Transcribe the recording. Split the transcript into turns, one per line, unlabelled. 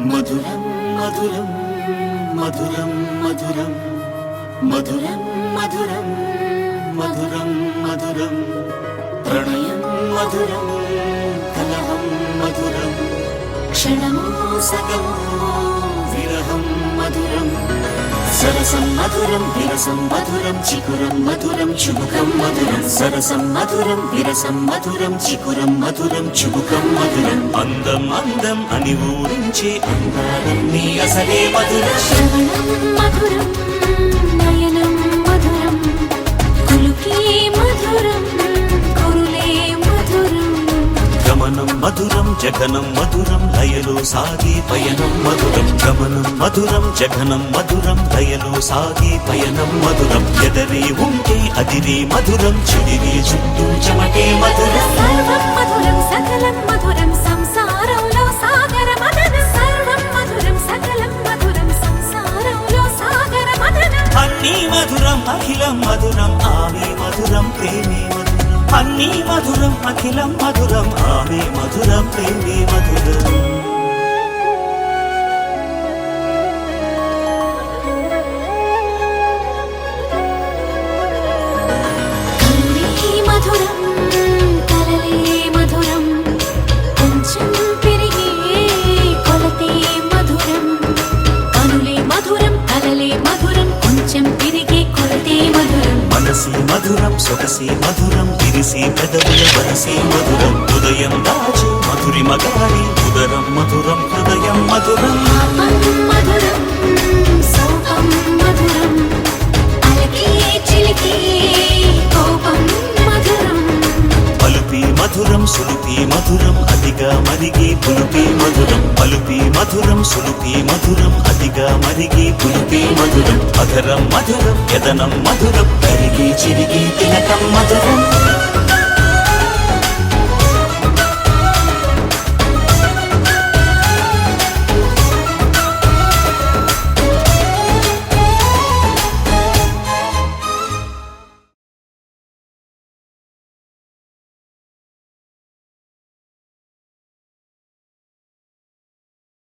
మధురం మధురం మధురం మధురం మధురం మధురం మధురం మధురం ప్రణయం మధురం కలహం మధురం క్షణమో సగమో విరహం మధురం సరసం మధురం విరసం మధురం చికురం మధురం చుబుకం మధురం సరసం మధురం విరసం మధురం చికురం మధురం చుబుకం మధురం అందం అందం అని ఊరించే అందాలన్నీ అసలే మధురం
శ్రవణం మధురం నయనం మధురం కులుకే మధురం కురులే మధురం
గమనం మధురం జగనం మధురం లయలో సాగే పయనం మధురం గమనం మధురం జగనం మధురం లయలో సాగే పయనం మధురం ఎదరే ఉంటే అదిరే మధురం చెడిరే చుట్టూ చెమటే మధురం
సర్వం మధురం సకలం మధురం సంసారంలో సాగర మదనం సర్వం మధురం సకలం మధురం సంసారంలో సాగర మదనం
అన్నీ మధురం అఖిలం మధురం ఆమె మధురం ప్రేమే మధురం అన్నీ మధురం అఖిలం మధురం ఆమె మధురం ప్రేమే మధురం
కరుణే మధురం కలలే మధురం కొంచెం పెరిగే కొలతే మధురం కనులే మధురం కలలే మధురం కొంచెం పెరిగే కొలతే మధురం
మనసి మధురం సొగసి మధురం విరిసి పెదవుల వరసి మధురం హృదయం దాచి మధురి మగాడి ఉదరం మధురం హృదయం మధురం
పాపం మధురం సోపం మధురం అలకే చిలికే కోపం మధురం
పలుపి మధురం సులుపి మధురం అతిగా మరిగి పులుపి మధురం పలుపి మధురం సులుపి మధురం అతిగా మరిగి పులుపి మధురం అధరం మధురం యదనం మధురం కరిగి చిరిగి తిలకం మధురం